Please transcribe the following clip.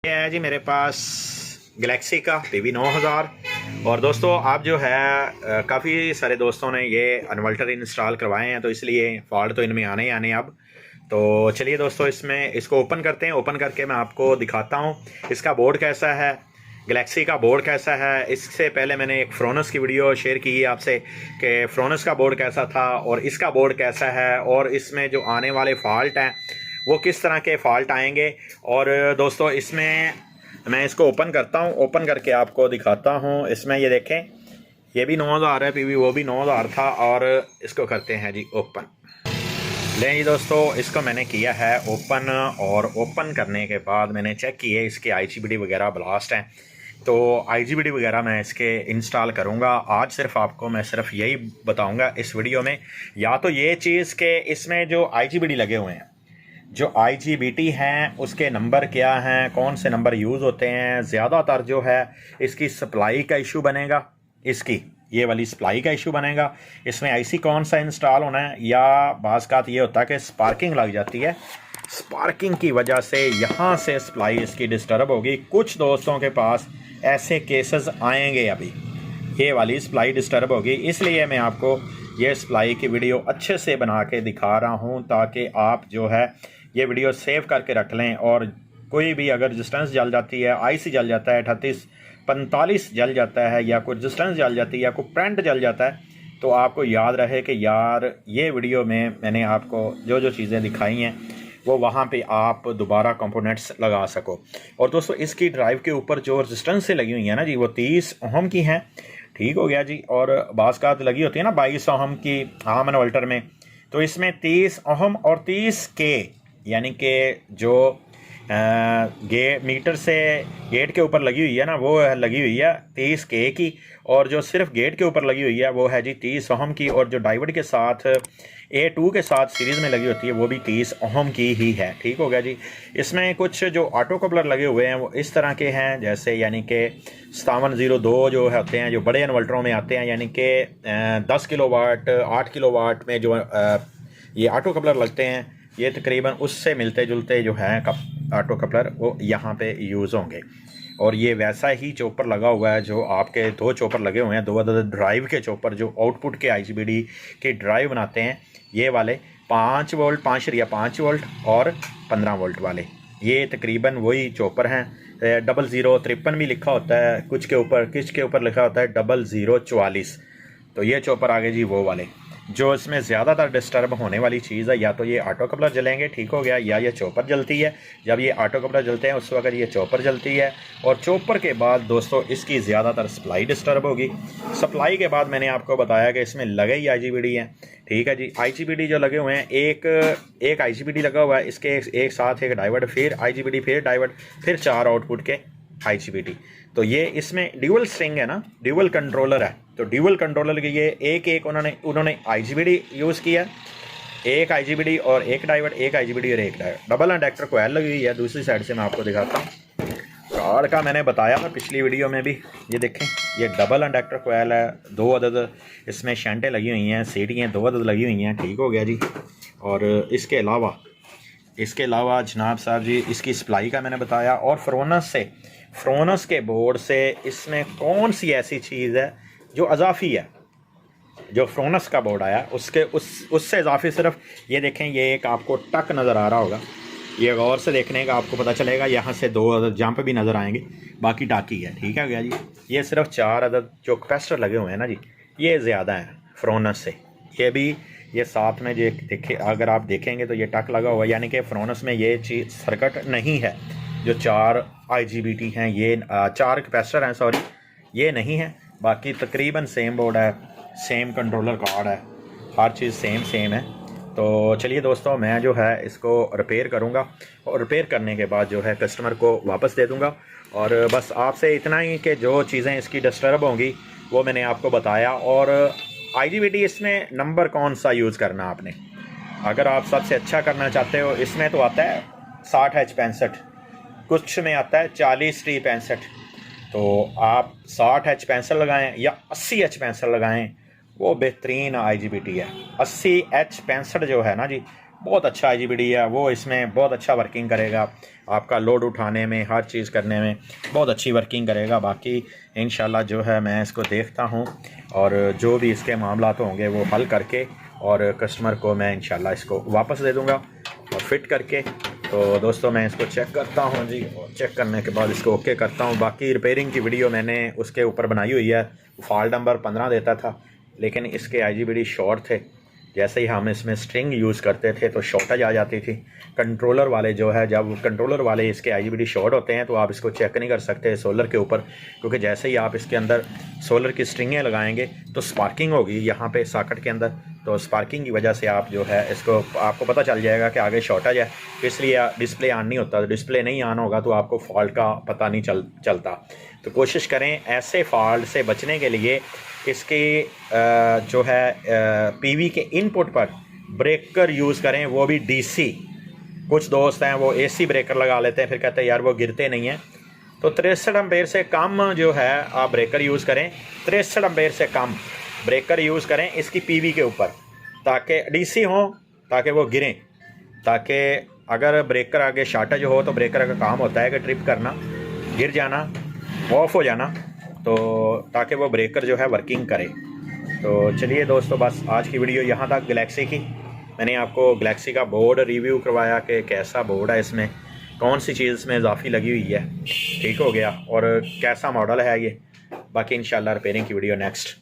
ये है जी मेरे पास गैलेक्सी का PV9000। और दोस्तों आप जो है काफ़ी सारे दोस्तों ने ये इन्वर्टर इंस्टॉल करवाए हैं, तो इसलिए फॉल्ट तो इनमें आने ही आने अब। तो चलिए दोस्तों इसमें इसको ओपन करते हैं। ओपन करके मैं आपको दिखाता हूँ इसका बोर्ड कैसा है, गैलेक्सी का बोर्ड कैसा है। इससे पहले मैंने एक फ्रोनस की वीडियो शेयर की है आपसे कि फ्रोनस का बोर्ड कैसा था और इसका बोर्ड कैसा है, और इसमें जो आने वाले फॉल्ट हैं वो किस तरह के फॉल्ट आएंगे। और दोस्तों इसमें मैं इसको ओपन करता हूँ, ओपन करके आपको दिखाता हूँ। इसमें ये देखें, ये भी 9000 है PV, वो भी 9000 था। और इसको करते हैं जी ओपन। लें जी दोस्तों, इसको मैंने किया है ओपन, और ओपन करने के बाद मैंने चेक किए इसके IGBT वगैरह ब्लास्ट हैं। तो IGBT वगैरह मैं इसके इंस्टॉल करूँगा। आज सिर्फ आपको मैं सिर्फ यही बताऊँगा इस वीडियो में, या तो ये चीज़ के इसमें जो IGBT लगे हुए हैं, जो IGBT हैं उसके नंबर क्या हैं, कौन से नंबर यूज़ होते हैं। ज़्यादातर जो है इसकी सप्लाई का इशू बनेगा, इसकी ये वाली सप्लाई का इशू बनेगा। इसमें IC कौन सा इंस्टॉल होना है, या बाज़ ये होता है कि स्पार्किंग लग जाती है, स्पार्किंग की वजह से यहाँ से सप्लाई इसकी डिस्टर्ब होगी। कुछ दोस्तों के पास ऐसे केसेस आएंगे, अभी ये वाली सप्लाई डिस्टर्ब होगी। इसलिए मैं आपको ये सप्लाई की वीडियो अच्छे से बना के दिखा रहा हूँ, ताकि आप जो है ये वीडियो सेव करके रख लें। और कोई भी अगर रेजिस्टेंस जल जाती है, IC जल जाता है, 3845 जल जाता है, या कोई रेजिस्टेंस जल जाती है, या कोई करंट जल जाता है, तो आपको याद रहे कि यार ये वीडियो में मैंने आपको जो जो चीज़ें दिखाई हैं वो वहाँ पे आप दोबारा कंपोनेंट्स लगा सको। और दोस्तों इसकी ड्राइव के ऊपर जो रेजिस्टेंस से लगी हुई है ना जी, वो 30 ओहम की हैं। ठीक हो गया जी। और बाज़ लगी होती है ना 22 ओहम की आम इन्वर्टर में, तो इसमें 30 ओहम और 30K, यानी कि जो मीटर से गेट के ऊपर लगी हुई है ना, वो लगी हुई है 30K की। और जो सिर्फ गेट के ऊपर लगी हुई है वो है जी 30 ओहम की। और जो डायोड के साथ A2 के साथ सीरीज़ में लगी होती है वो भी 30 ओहम की ही है। ठीक हो गया जी। इसमें कुछ जो ऑटो कपलर लगे हुए हैं वो इस तरह के हैं, जैसे यानी कि 5702 जो होते हैं, जो बड़े इन्वर्टरों में आते हैं, यानी कि 10 किलोवाट 8 किलोवाट में जो ये ऑटो कपलर लगते हैं, ये तकरीबन उससे मिलते जुलते जो हैं ऑटो कपलर वो यहाँ पे यूज़ होंगे। और ये वैसा ही चॉपर लगा हुआ है जो आपके दो चॉपर लगे हुए हैं, दो अदद ड्राइव के चॉपर जो आउटपुट के IGBT के ड्राइव बनाते हैं, ये वाले 5 वोल्ट 5.5 वोल्ट और 15 वोल्ट वाले, ये तकरीबन वही चॉपर हैं। 0053 भी लिखा होता है कुछ के ऊपर लिखा होता है 0044। तो ये चॉपर आगे जी वो वाले। जो इसमें ज़्यादातर डिस्टर्ब होने वाली चीज़ है, या तो ये ऑटो कपलर जलेंगे, ठीक हो गया, या ये चॉपर जलती है। जब ये ऑटो कपलर जलते हैं उस वक्त ये चॉपर जलती है, और चॉपर के बाद दोस्तों इसकी ज़्यादातर सप्लाई डिस्टर्ब होगी। सप्लाई के बाद मैंने आपको बताया कि इसमें लगे ही IGBT हैं। ठीक है जी। IGBT जो लगे हुए हैं, एक IGBT लगा हुआ है, इसके एक साथ एक डायोड, फिर IGBT, फिर डायोड, फिर 4 आउटपुट के IGBT। तो ये इसमें ड्यूअल स्ट्रिंग है ना, ड्यूअल कंट्रोलर है। तो ड्यूअल कंट्रोलर के ये एक उन्होंने IGBT यूज़ किया, एक IGBT और एक डायोड, एक IGBT और एक डायोड। डबल इंडक्टर कोयल लगी हुई है। दूसरी साइड से मैं आपको दिखाता हूँ। कार्ड का मैंने बताया था पिछली वीडियो में भी, ये देखें, ये डबल इंडक्टर कोयल है। 2 अदद इसमें शंटें लगी हुई हैं, सीटियाँ 2 अदद लगी हुई हैं। ठीक हो गया जी। और इसके अलावा जनाब साहब जी इसकी सप्लाई का मैंने बताया। और फ्रोनस के बोर्ड से इसमें कौन सी ऐसी चीज़ है जो अजाफी है, जो फ्रोनस का बोर्ड आया उससे इजाफी सिर्फ ये देखें, ये एक आपको टक नज़र आ रहा होगा, ये गौर से देखने का आपको पता चलेगा। यहाँ से 2 अदद जंप भी नज़र आएंगे, बाकी टाकी है। ठीक है गया जी। ये सिर्फ 4 अदद जो कैपेसिटर लगे हुए हैं ना जी, ये ज़्यादा है फ्रोनस से। ये भी ये साथ में जो देखे, अगर आप देखेंगे तो ये टक लगा हुआ है, यानी कि फ्रोनस में ये चीज़ सर्किट नहीं है। जो 4 IGBT हैं, ये 4 कैपेसिटर हैं, सॉरी, ये नहीं है। बाकी तकरीबन सेम बोर्ड है, सेम कंट्रोलर कार्ड है, हर चीज़ सेम है। तो चलिए दोस्तों, मैं जो है इसको रिपेयर करूँगा, और रिपेयर करने के बाद जो है कस्टमर को वापस दे दूँगा। और बस आपसे इतना ही कि जो चीज़ें इसकी डिस्टर्ब होंगी वो मैंने आपको बताया। और IGBT इसमें नंबर कौन सा यूज़ करना आपने, अगर आप सबसे अच्छा करना चाहते हो, इसमें तो आता है 60H65, कुछ में आता है 40T65। तो आप 60H65 लगाएं या 80H65 लगाएं, वो बेहतरीन IGBT है। 80H65 जो है ना जी, बहुत अच्छा IGBT है, वो इसमें बहुत अच्छा वर्किंग करेगा, आपका लोड उठाने में, हर चीज़ करने में बहुत अच्छी वर्किंग करेगा। बाकी इंशाल्लाह जो है मैं इसको देखता हूँ और जो भी इसके मामलात होंगे वो हल करके और कस्टमर को मैं इंशाल्लाह इसको वापस दे दूँगा और फिट करके। तो दोस्तों मैं इसको चेक करता हूँ जी, और चेक करने के बाद इसको ओके करता हूँ। बाकी रिपेयरिंग की वीडियो मैंने उसके ऊपर बनाई हुई है, फॉल्ट नंबर 15 देता था, लेकिन इसके IGBT शॉर्ट थे। जैसे ही हम इसमें स्ट्रिंग यूज़ करते थे तो शॉर्टेज आ जाती थी। कंट्रोलर वाले जो है, जब कंट्रोलर वाले इसके IGBT शॉर्ट होते हैं तो आप इसको चेक नहीं कर सकते सोलर के ऊपर, क्योंकि जैसे ही आप इसके अंदर सोलर की स्ट्रिंगें लगाएंगे तो स्पार्किंग होगी यहाँ पे सॉकेट के अंदर। तो स्पार्किंग की वजह से आप जो है इसको, आपको पता चल जाएगा कि आगे शॉर्टेज है, इसलिए डिस्प्ले ऑन नहीं होता। तो डिस्प्ले नहीं ऑन होगा तो आपको फॉल्ट का पता नहीं चलता। तो कोशिश करें ऐसे फॉल्ट से बचने के लिए इसके जो है PV के इनपुट पर ब्रेकर यूज़ करें, वो भी DC। कुछ दोस्त हैं वो AC ब्रेकर लगा लेते हैं, फिर कहते हैं यार वो गिरते नहीं हैं। तो 63 एम्पेयर से कम जो है आप ब्रेकर यूज़ करें, 63 एम्पेयर से कम ब्रेकर यूज़ करें इसकी PV के ऊपर, ताकि DC हो, ताकि वो गिरें, ताकि अगर ब्रेकर आगे शॉर्टेज हो तो ब्रेकर का काम होता है कि ट्रिप करना, गिर जाना, ऑफ हो जाना, तो ताकि वो ब्रेकर जो है वर्किंग करे। तो चलिए दोस्तों, बस आज की वीडियो यहाँ तक गैलेक्सी की। मैंने आपको गैलेक्सी का बोर्ड रिव्यू करवाया कि कैसा बोर्ड है, इसमें कौन सी चीज़ इसमें इजाफी लगी हुई है, ठीक हो गया, और कैसा मॉडल है ये। बाकी इंशाल्लाह रिपेयरिंग की वीडियो नेक्स्ट